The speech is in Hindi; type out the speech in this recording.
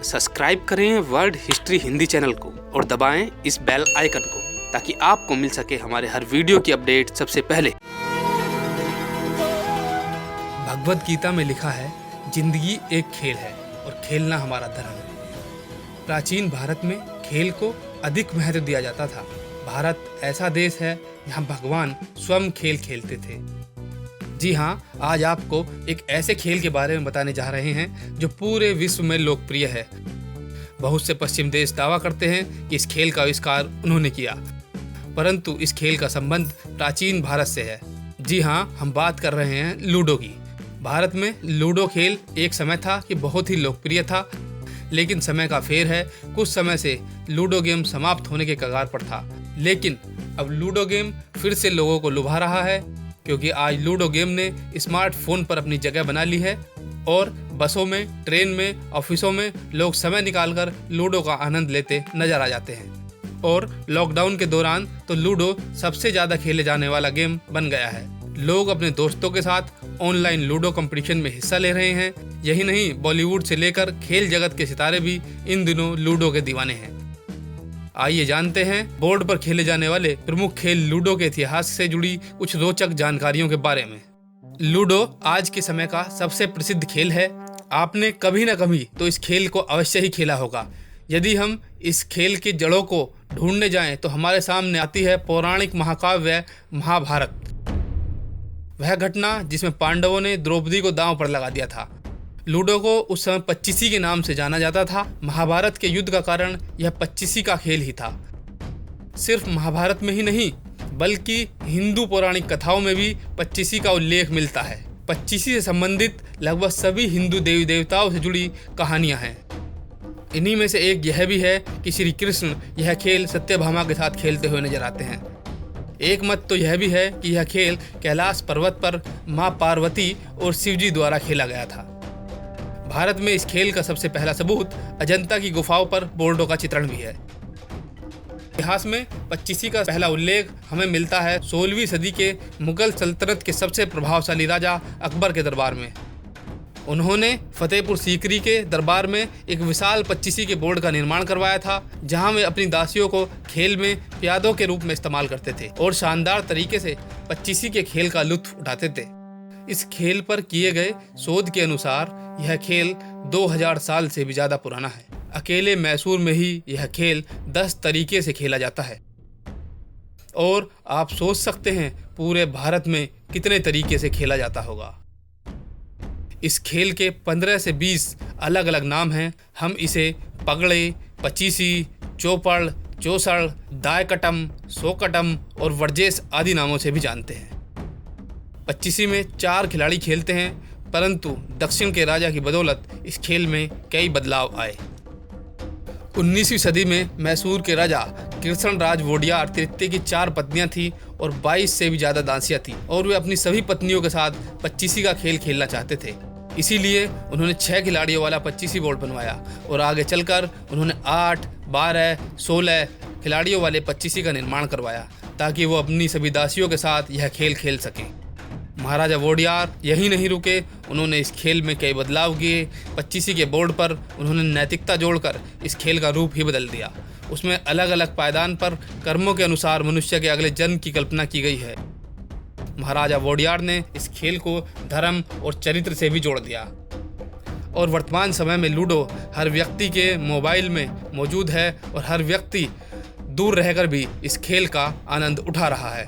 सब्सक्राइब करें वर्ल्ड हिस्ट्री हिंदी चैनल को और दबाएं इस बेल आइकन को ताकि आपको मिल सके हमारे हर वीडियो की अपडेट सबसे पहले। भगवद गीता में लिखा है, जिंदगी एक खेल है और खेलना हमारा धर्म है। प्राचीन भारत में खेल को अधिक महत्व दिया जाता था। भारत ऐसा देश है यहाँ भगवान स्वयं खेल खेलते थे। जी हाँ, आज आपको एक ऐसे खेल के बारे में बताने जा रहे हैं जो पूरे विश्व में लोकप्रिय है। बहुत से पश्चिम देश दावा करते हैं कि इस खेल का आविष्कार उन्होंने किया, परंतु इस खेल का संबंध प्राचीन भारत से है। जी हाँ, हम बात कर रहे हैं लूडो की। भारत में लूडो खेल एक समय था कि बहुत ही लोकप्रिय था, लेकिन समय का फेर है, कुछ समय से लूडो गेम समाप्त होने के कगार पर था। लेकिन अब लूडो गेम फिर से लोगों को लुभा रहा है, क्योंकि आज लूडो गेम ने स्मार्टफोन पर अपनी जगह बना ली है और बसों में, ट्रेन में, ऑफिसों में लोग समय निकालकर लूडो का आनंद लेते नजर आ जाते हैं। और लॉकडाउन के दौरान तो लूडो सबसे ज़्यादा खेले जाने वाला गेम बन गया है। लोग अपने दोस्तों के साथ ऑनलाइन लूडो कंपटीशन में हिस्सा ले रहे हैं। यही नहीं, बॉलीवुड से लेकर खेल जगत के सितारे भी इन दिनों लूडो के दीवाने हैं। आइए जानते हैं बोर्ड पर खेले जाने वाले प्रमुख खेल लूडो के इतिहास से जुड़ी कुछ रोचक जानकारियों के बारे में। लूडो आज के समय का सबसे प्रसिद्ध खेल है। आपने कभी न कभी तो इस खेल को अवश्य ही खेला होगा। यदि हम इस खेल की जड़ों को ढूंढने जाएं तो हमारे सामने आती है पौराणिक महाकाव्य महाभारत। वह घटना जिसमें पांडवों ने द्रौपदी को दांव पर लगा दिया था। लूडो को उस समय पच्चीसी के नाम से जाना जाता था। महाभारत के युद्ध का कारण यह पच्चीसी का खेल ही था। सिर्फ महाभारत में ही नहीं, बल्कि हिंदू पौराणिक कथाओं में भी पच्चीसी का उल्लेख मिलता है। पच्चीसी से संबंधित लगभग सभी हिंदू देवी देवताओं से जुड़ी कहानियां हैं। इन्हीं में से एक यह भी है कि श्री कृष्ण यह खेल सत्यभामा के साथ खेलते हुए नजर आते हैं। एक मत तो यह भी है कि यह खेल कैलाश पर्वत पर माँ पार्वती और शिवजी द्वारा खेला गया था। भारत में इस खेल का सबसे पहला सबूत अजंता की गुफाओं पर बोर्डों का चित्रण भी है। इतिहास में पच्चीसी का पहला उल्लेख हमें मिलता है 16वीं सदी के मुगल सल्तनत के सबसे प्रभावशाली राजा अकबर के दरबार में। उन्होंने फतेहपुर सीकरी के दरबार में एक विशाल पच्चीसी के बोर्ड का निर्माण करवाया था, जहां वे अपनी दासियों को खेल में प्यादों के रूप में इस्तेमाल करते थे और शानदार तरीके से पच्चीसी के खेल का लुत्फ उठाते थे। इस खेल पर किए गए शोध के अनुसार यह खेल 2000 साल से भी ज्यादा पुराना है। अकेले मैसूर में ही यह खेल 10 तरीके से खेला जाता है और आप सोच सकते हैं पूरे भारत में कितने तरीके से खेला जाता होगा। इस खेल के 15 से 20 अलग अलग नाम हैं। हम इसे पगड़े, पचीसी, चौपड़, चौसड़, दायकटम, सोकटम और वर्जेस आदि नामों से भी जानते हैं। पच्चीसी में 4 खिलाड़ी खेलते हैं, परंतु दक्षिण के राजा की बदौलत इस खेल में कई बदलाव आए। 19वीं सदी में मैसूर के राजा कृष्ण राज वोडियार तृतीय की 4 पत्नियां थीं और 22 से भी ज़्यादा दासियां थीं और वे अपनी सभी पत्नियों के साथ पच्चीसी का खेल खेलना चाहते थे। इसीलिए उन्होंने 6 खिलाड़ियों वाला पच्चीसी बोर्ड बनवाया और आगे चलकर उन्होंने 8, 12, 16 खिलाड़ियों वाले पच्चीसी का निर्माण करवाया, ताकि वो अपनी सभी दासियों के साथ यह खेल खेल सकें। महाराजा वोडियार यही नहीं रुके, उन्होंने इस खेल में कई बदलाव किए। पच्चीसी के बोर्ड पर उन्होंने नैतिकता जोड़कर इस खेल का रूप ही बदल दिया। उसमें अलग अलग पायदान पर कर्मों के अनुसार मनुष्य के अगले जन्म की कल्पना की गई है। महाराजा वोडियार ने इस खेल को धर्म और चरित्र से भी जोड़ दिया और वर्तमान समय में लूडो हर व्यक्ति के मोबाइल में मौजूद है और हर व्यक्ति दूर रहकर भी इस खेल का आनंद उठा रहा है।